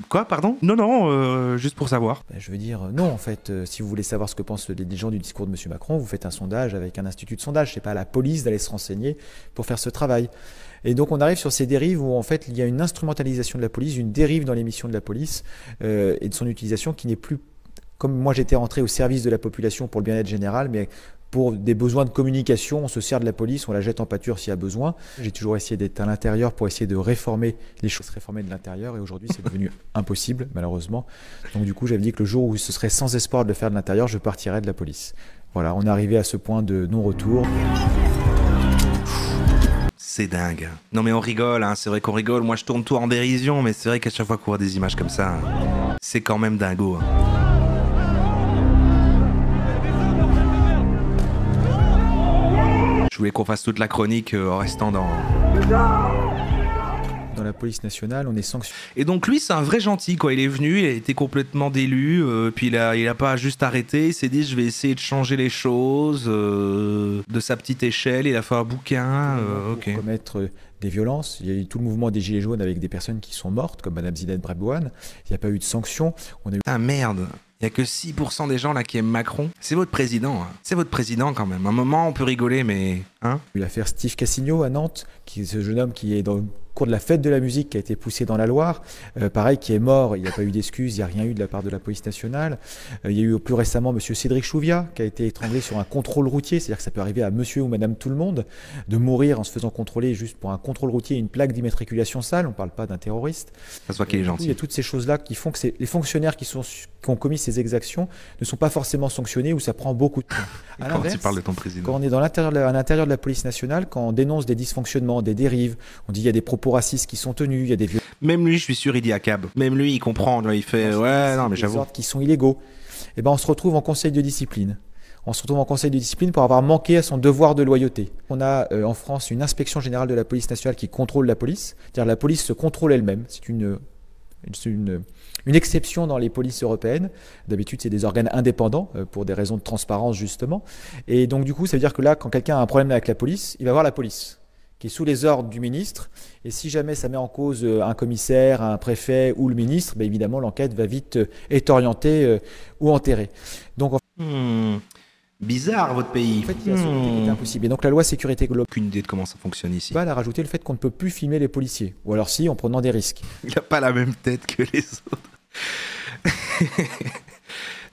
Quoi, pardon? Non, juste pour savoir. Je veux dire, non, en fait, si vous voulez savoir ce que pensent les gens du discours de M. Macron, vous faites un sondage avec un institut de sondage. C'est pas à la police d'aller se renseigner pour faire ce travail. Et donc on arrive sur ces dérives où en fait il y a une instrumentalisation de la police, une dérive dans les missions de la police et de son utilisation qui n'est plus, comme moi j'étais rentré au service de la population pour le bien-être général, mais pour des besoins de communication, on se sert de la police, on la jette en pâture s'il y a besoin. J'ai toujours essayé d'être à l'intérieur pour essayer de réformer les choses, réformer de l'intérieur, et aujourd'hui c'est devenu impossible malheureusement. Donc du coup j'avais dit que le jour où ce serait sans espoir de le faire de l'intérieur, je partirais de la police. Voilà, on est arrivé à ce point de non-retour. C'est dingue. Non mais on rigole, hein. C'est vrai qu'on rigole. Moi je tourne tout en dérision, mais c'est vrai qu'à chaque fois qu'on voit des images comme ça, c'est quand même dingo. Je voulais qu'on fasse toute la chronique en restant dans la police nationale, on est sanctionné. Et donc lui, c'est un vrai gentil, quoi. Il est venu, il a été complètement délu, puis il a pas juste arrêté, il s'est dit je vais essayer de changer les choses de sa petite échelle. Il a fait un bouquin. Pour commettre des violences. Il y a eu tout le mouvement des Gilets jaunes avec des personnes qui sont mortes, comme Madame Zinette Brebouane. Il n'y a pas eu de sanctions. Ah merde. Il n'y a que 6% des gens là qui aiment Macron. C'est votre président. Hein. C'est votre président quand même. À un moment, on peut rigoler, mais... Hein, l'affaire Steve Cassigno à Nantes, qui est ce jeune homme qui est dans le cours de la fête de la musique, qui a été poussé dans la Loire. Pareil, qui est mort. Il n'y a pas eu d'excuses. Il n'y a rien eu de la part de la police nationale. Il y a eu plus récemment M. Cédric Chouviat, qui a été étranglé sur un contrôle routier. C'est-à-dire que ça peut arriver à monsieur ou madame tout le monde de mourir en se faisant contrôler juste pour un contrôle routier et une plaque d'immatriculation sale. On ne parle pas d'un terroriste. Ça se voit qu'il est gentil. Il y a toutes ces choses-là qui font que les fonctionnaires qui ont commis ces exactions ne sont pas forcément sanctionnés ou ça prend beaucoup de temps. Quand tu parles de ton président. Quand on est à l'intérieur de la police nationale, quand on dénonce des dysfonctionnements, des dérives, on dit il y a des propos racistes qui sont tenus, il y a des violences. Même lui, je suis sûr, il dit à cab. Même lui, il comprend. Il fait ouais, non, mais j'avoue. Des ordres qui sont illégaux. Et ben, on se retrouve en conseil de discipline. On se retrouve en conseil de discipline pour avoir manqué à son devoir de loyauté. On a en France une inspection générale de la police nationale qui contrôle la police. C'est-à-dire la police se contrôle elle-même. C'est une exception dans les polices européennes. D'habitude, c'est des organes indépendants pour des raisons de transparence, justement. Et donc, du coup, ça veut dire que là, quand quelqu'un a un problème avec la police, il va voir la police, qui est sous les ordres du ministre. Et si jamais ça met en cause un commissaire, un préfet ou le ministre, ben évidemment, l'enquête va vite être orientée ou enterrée. Donc, bizarre, votre pays. En fait, il y a ce qui est impossible. Et donc, la loi sécurité globale. Aucune idée de comment ça fonctionne ici. Elle a rajouté le fait qu'on ne peut plus filmer les policiers. Ou alors si, en prenant des risques. Il n'a pas la même tête que les autres.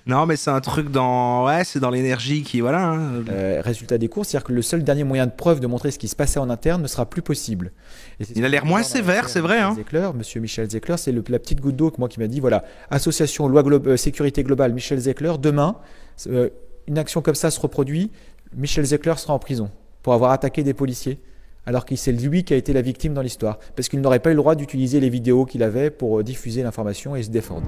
Non, mais c'est un truc dans... Ouais, c'est dans l'énergie qui... Voilà. Hein. Résultat des courses, c'est-à-dire que le seul dernier moyen de preuve de montrer ce qui se passait en interne ne sera plus possible. Il a l'air moins sévère, c'est vrai. Hein. Monsieur Michel Zecler, c'est la petite goutte d'eau que moi qui m'a dit, voilà, association loi sécurité globale Michel Zecler, demain, une action comme ça se reproduit, Michel Zecler sera en prison pour avoir attaqué des policiers. Alors que c'est lui qui a été la victime dans l'histoire. Parce qu'il n'aurait pas eu le droit d'utiliser les vidéos qu'il avait pour diffuser l'information et se défendre.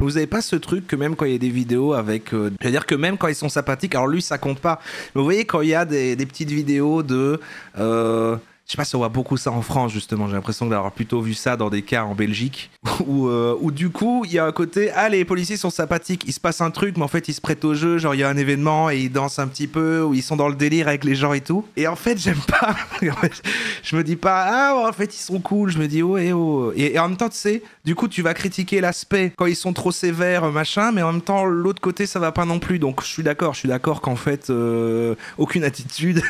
Vous n'avez pas ce truc que même quand il y a des vidéos avec... c'est-à-dire que même quand ils sont sympathiques, alors lui ça compte pas, mais vous voyez quand il y a des petites vidéos de... je sais pas si on voit beaucoup ça en France justement, j'ai l'impression d'avoir plutôt vu ça dans des cas en Belgique, où du coup il y a un côté, ah les policiers sont sympathiques, il se passe un truc mais en fait ils se prêtent au jeu, genre il y a un événement et ils dansent un petit peu, ou ils sont dans le délire avec les gens et tout, et en fait j'aime pas, je me dis pas, ah en fait ils sont cool, je me dis oh, et en même temps tu sais, du coup tu vas critiquer l'aspect quand ils sont trop sévères machin, mais en même temps l'autre côté ça va pas non plus, donc je suis d'accord qu'en fait aucune attitude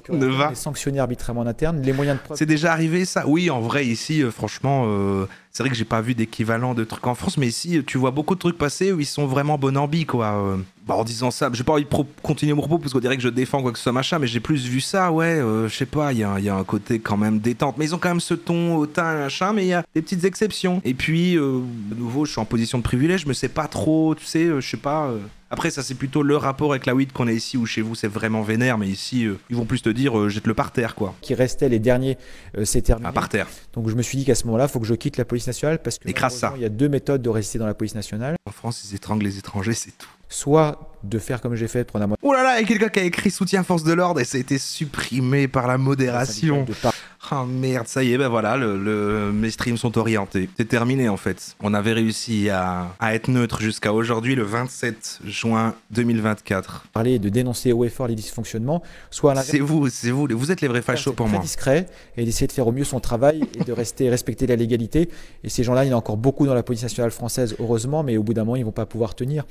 ne va. Sanctionner arbitrairement en interne. Les moyens de preuve. C'est déjà arrivé ça? Oui, en vrai, ici, franchement, c'est vrai que j'ai pas vu d'équivalent de trucs en France, mais ici, tu vois beaucoup de trucs passer où ils sont vraiment bon ambi, quoi. En disant ça, j'ai pas envie de continuer mon propos parce qu'on dirait que je défends quoi que ce soit machin, mais j'ai plus vu ça, ouais, je sais pas, il y a un côté quand même détente, mais ils ont quand même ce ton hautain machin, mais il y a des petites exceptions. Et puis, de nouveau, je suis en position de privilège, je me sais pas trop, tu sais, je sais pas. Après, ça c'est plutôt le rapport avec la weed qu'on a ici, où chez vous c'est vraiment vénère, mais ici ils vont plus te dire jette-le par terre, quoi. Qui restait les derniers, c'est terminé. Ah, par terre. Donc je me suis dit qu'à ce moment-là, il faut que je quitte la police nationale parce que il y a deux méthodes de résister dans la police nationale. En France, ils étranglent les étrangers, c'est tout. Soit de faire comme j'ai fait, prendre un mois. Oh là là, il y a quelqu'un qui a écrit soutien force de l'ordre et ça a été supprimé par la modération. Oh merde, ça y est, ben voilà, mes streams sont orientés. C'est terminé en fait. On avait réussi à être neutre jusqu'à aujourd'hui, le 27 juin 2024. Parler de dénoncer haut et fort les dysfonctionnements, soit à l'inverse. Vous êtes les vrais fachos pour moi. Très discret et d'essayer de faire au mieux son travail et de respecter la légalité. Et ces gens-là, il y en a encore beaucoup dans la police nationale française, heureusement, mais au bout d'un moment, ils vont pas pouvoir tenir.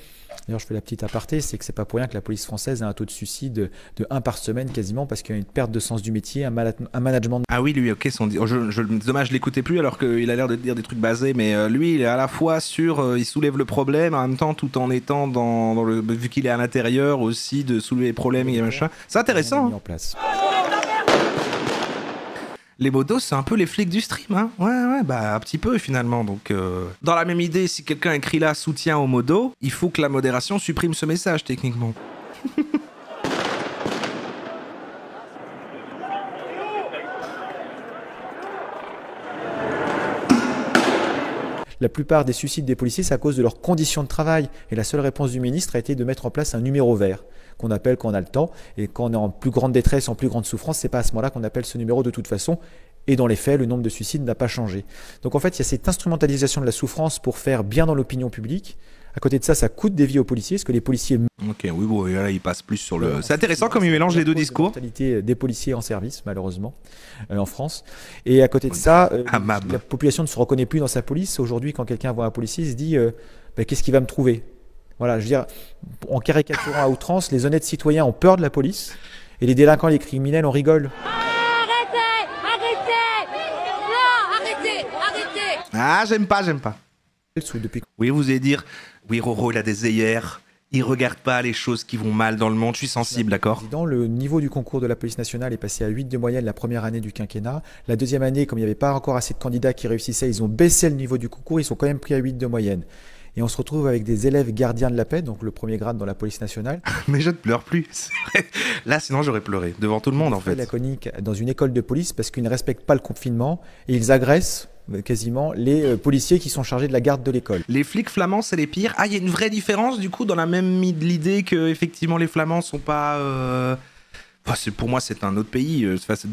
D'ailleurs, je fais la petite aparté, c'est que c'est pas pour rien que la police française a un taux de suicide de 1 par semaine quasiment, parce qu'il y a une perte de sens du métier, un management. Ah oui, lui, ok, dommage, je l'écoutais plus alors qu'il a l'air de dire des trucs basés, mais lui, il est à la fois il soulève le problème, en même temps, tout en étant vu qu'il est à l'intérieur aussi, de soulever les problèmes et machin. C'est intéressant. En place. Les modos, c'est un peu les flics du stream, hein. Ouais, bah un petit peu finalement. Donc, dans la même idée, si quelqu'un écrit là soutien aux modos, il faut que la modération supprime ce message techniquement. La plupart des suicides des policiers, c'est à cause de leurs conditions de travail. Et la seule réponse du ministre a été de mettre en place un numéro vert qu'on appelle quand on a le temps. Et quand on est en plus grande détresse, en plus grande souffrance, c'est pas à ce moment-là qu'on appelle ce numéro de toute façon. Et dans les faits, le nombre de suicides n'a pas changé. Donc en fait, il y a cette instrumentalisation de la souffrance pour faire bien dans l'opinion publique. À côté de ça, ça coûte des vies aux policiers, parce que les policiers... Ok, oui, bon, là, il passe plus sur le... C'est intéressant comme il mélange les deux discours. La mortalité des policiers en service, malheureusement, en France. Et à côté de ça, la population ne se reconnaît plus dans sa police. Aujourd'hui, quand quelqu'un voit un policier, il se dit qu'est-ce qu'il va me trouver? Voilà, je veux dire, en caricaturant à outrance, les honnêtes citoyens ont peur de la police, et les délinquants, les criminels, on rigole. Ah, j'aime pas. Oui, vous allez dire, oui, Roro, il a des œillères, il regarde pas les choses qui vont mal dans le monde, je suis sensible, d'accord? Le niveau du concours de la police nationale est passé à 8 de moyenne la première année du quinquennat. La deuxième année, comme il n'y avait pas encore assez de candidats qui réussissaient, ils ont baissé le niveau du concours, ils sont quand même pris à 8 de moyenne. Et on se retrouve avec des élèves gardiens de la paix, donc le premier grade dans la police nationale. Mais je ne pleure plus. Là, sinon j'aurais pleuré, devant tout le monde en fait. Laconique dans une école de police parce qu'ils ne respectent pas le confinement et ils agressent quasiment les policiers qui sont chargés de la garde de l'école. Les flics flamands, c'est les pires. Ah, il y a une vraie différence du coup dans la même l'idée que effectivement les flamands sont pas... Enfin, pour moi, c'est un autre pays.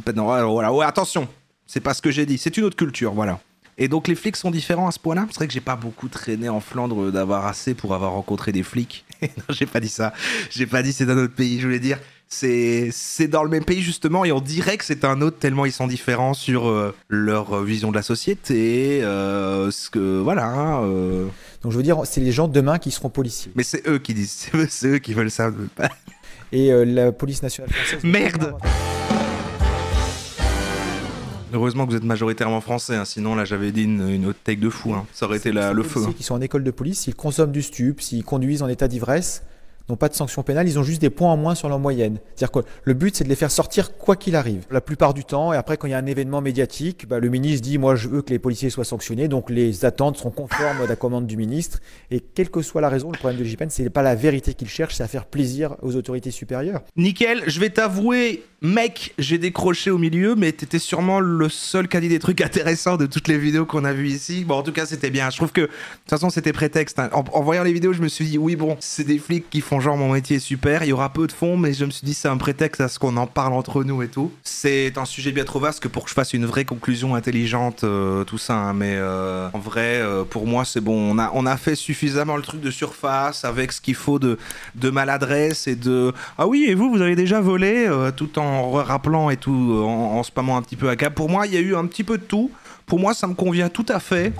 Voilà. Ouais, attention, c'est pas ce que j'ai dit. C'est une autre culture, voilà. Et donc les flics sont différents à ce point-là. C'est vrai que j'ai pas beaucoup traîné en Flandre d'avoir assez pour avoir rencontré des flics. Non, j'ai pas dit ça. J'ai pas dit c'est un autre pays. Je voulais dire c'est dans le même pays justement et on dirait que c'est un autre tellement ils sont différents sur leur vision de la société. Voilà. Donc je veux dire, c'est les gens demain qui seront policiers. Mais c'est eux qui disent, c'est eux qui veulent ça. Et la police nationale française. Merde. Heureusement que vous êtes majoritairement français, hein, sinon là j'avais dit une autre take de fou, hein. Ça aurait été le feu. Ceux qui sont en école de police, s'ils consomment du stup, s'ils conduisent en état d'ivresse, n'ont pas de sanction pénale, ils ont juste des points en moins sur leur moyenne. C'est-à-dire que le but c'est de les faire sortir quoi qu'il arrive. La plupart du temps, et après quand il y a un événement médiatique, le ministre dit moi je veux que les policiers soient sanctionnés, donc les attentes seront conformes à la commande du ministre. Et quelle que soit la raison, le problème de l'IGPN, c'est pas la vérité qu'il cherche, c'est à faire plaisir aux autorités supérieures. Nickel, je vais t'avouer, mec, j'ai décroché au milieu, mais t'étais sûrement le seul qui a dit des trucs intéressants de toutes les vidéos qu'on a vues ici. Bon, en tout cas, c'était bien. Je trouve que, de toute façon, c'était prétexte. Hein. En voyant les vidéos, je me suis dit, oui, bon, c'est des flics qui font genre mon métier est super, il y aura peu de fond, mais je me suis dit, c'est un prétexte à ce qu'on en parle entre nous et tout. C'est un sujet bien trop vaste que pour que je fasse une vraie conclusion intelligente, tout ça. Hein. Mais en vrai, pour moi, c'est bon. On a fait suffisamment le truc de surface avec ce qu'il faut de maladresse et de... Ah oui, et vous avez déjà volé tout en rappelant et tout, en spammant un petit peu à cap. Pour moi, il y a eu un petit peu de tout. Pour moi, ça me convient tout à fait.